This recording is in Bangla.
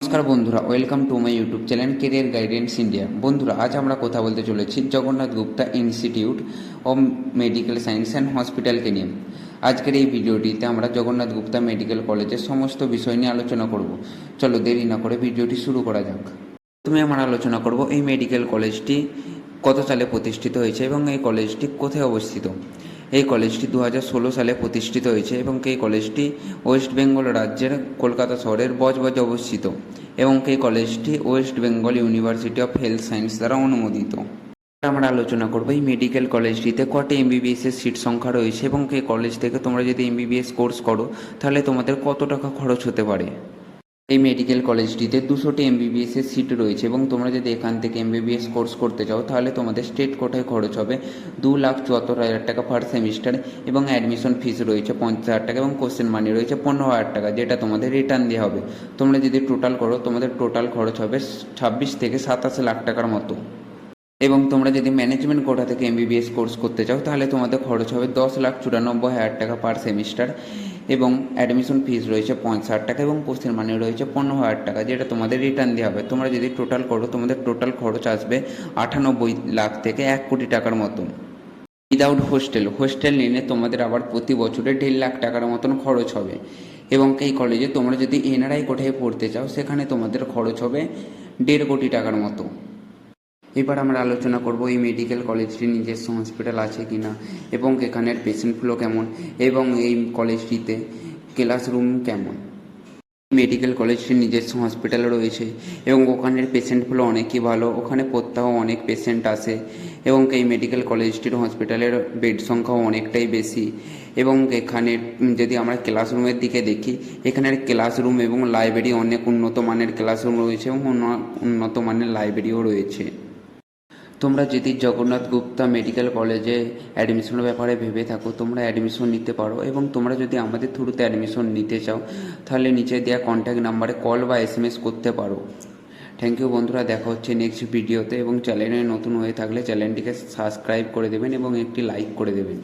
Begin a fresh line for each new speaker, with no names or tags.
নমস্কার বন্ধুরা, welcome to my YouTube channel career guidance India. বন্ধুরা, আজ আমরা কথা বলতে চলেছি Jagannath Gupta institute of medical science and হসপিটালকে নিয়ে। আজকের এই ভিডিওটিতে আমরা জগন্নাথ গুপ্তা মেডিকেল কলেজের সমস্ত বিষয় নিয়ে আলোচনা করব। চলো দেরি না করে ভিডিওটি শুরু করা যাক। প্রথমে আমরা আলোচনা করব এই মেডিকেল কলেজটি কত সালে প্রতিষ্ঠিত হয়েছে এবং এই কলেজটি কোথায় অবস্থিত। এই কলেজটি 2016 সালে প্রতিষ্ঠিত হয়েছে এবং এই কলেজটি ওয়েস্ট বেঙ্গল রাজ্যের কলকাতা শহরের বজবজে অবস্থিত এবং এই কলেজটি West Bengal university of health science দ্বারা অনুমোদিত। আমরা আলোচনা করব এই মেডিকেল কলেজটিতে কটি এমবিবিএস এর সিট সংখ্যা রয়েছে এবং এই কলেজ থেকে তোমরা যদি এমবিবিএস কোর্স করো তাহলে তোমাদের কত টাকা খরচ হতে পারে। এই মেডিকেল কলেজটিতে 200টি এমবিবিএস এর সিট রয়েছে এবং তোমরা যদি এখান থেকে এমবিবিএস কোর্স করতে চাও তাহলে তোমাদের স্টেট কোটায় খরচ হবে 2,74,000 টাকা পার সেমিস্টার এবং অ্যাডমিশন ফিস রয়েছে 50,000 টাকা এবং কোশ্চেন মানি রয়েছে 15,000 টাকা, যেটা তোমাদের রিটার্ন দেওয়া হবে। তোমরা যদি টোটাল করো তোমাদের টোটাল খরচ হবে 26 থেকে 27 লাখ টাকার মতো। এবং তোমরা যদি ম্যানেজমেন্ট কোটা থেকে এমবিবিএস কোর্স করতে চাও তাহলে তোমাদের খরচ হবে 10,94,000 টাকা পার সেমিস্টার এবং অ্যাডমিশন ফিস রয়েছে 50,000 টাকা এবং কোর্সের মানে রয়েছে 15,000 টাকা, যেটা তোমাদের রিটার্ন দেওয়া হবে। তোমরা যদি টোটাল করো তোমাদের টোটাল খরচ আসবে 98 লাখ থেকে 1 কোটি টাকার মতো। উইদাউট হোস্টেল নিলে তোমাদের আবার প্রতি বছরে 1.5 লাখ টাকার মতন খরচ হবে। এবং এই কলেজে তোমরা যদি এনআরআই কোটায় পড়তে চাও সেখানে তোমাদের খরচ হবে 1.5 কোটি টাকার মতো। এবার আমরা আলোচনা করব এই মেডিকেল কলেজটির নিজস্ব হসপিটাল আছে কিনা এবং এখানের পেশেন্ট ফ্লো কেমন এবং এই কলেজটিতে ক্লাসরুম কেমন। মেডিকেল কলেজটির নিজস্ব হসপিটাল রয়েছে এবং ওখানের পেশেন্ট ফ্লো অনেকই ভালো, ওখানে প্রত্যহ অনেক পেশেন্ট আসে এবং এই মেডিকেল কলেজটির হসপিটালের বেড সংখ্যাও অনেকটাই বেশি। এবং এখানে যদি আমরা ক্লাসরুমের দিকে দেখি, এখানের ক্লাসরুম এবং লাইব্রেরি অনেক উন্নত মানের ক্লাসরুম রয়েছে এবং উন্নত মানের লাইব্রেরিও রয়েছে। তোমরা যদি জগন্নাথ গুপ্তা মেডিকেল কলেজে অ্যাডমিশনের ব্যাপারে ভেবে থাকো তোমরা অ্যাডমিশন নিতে পারো এবং তোমরা যদি আমাদের থ্রুতে অ্যাডমিশন নিতে চাও তাহলে নিচে দেওয়া কন্ট্যাক্ট নাম্বারে কল বা এসএমএস করতে পারো। থ্যাংক ইউ বন্ধুরা, দেখা হচ্ছে নেক্সট ভিডিওতে এবং চ্যানেলে নতুন হয়ে থাকলে চ্যানেলটিকে সাবস্ক্রাইব করে দেবেন এবং একটি লাইক করে দেবেন।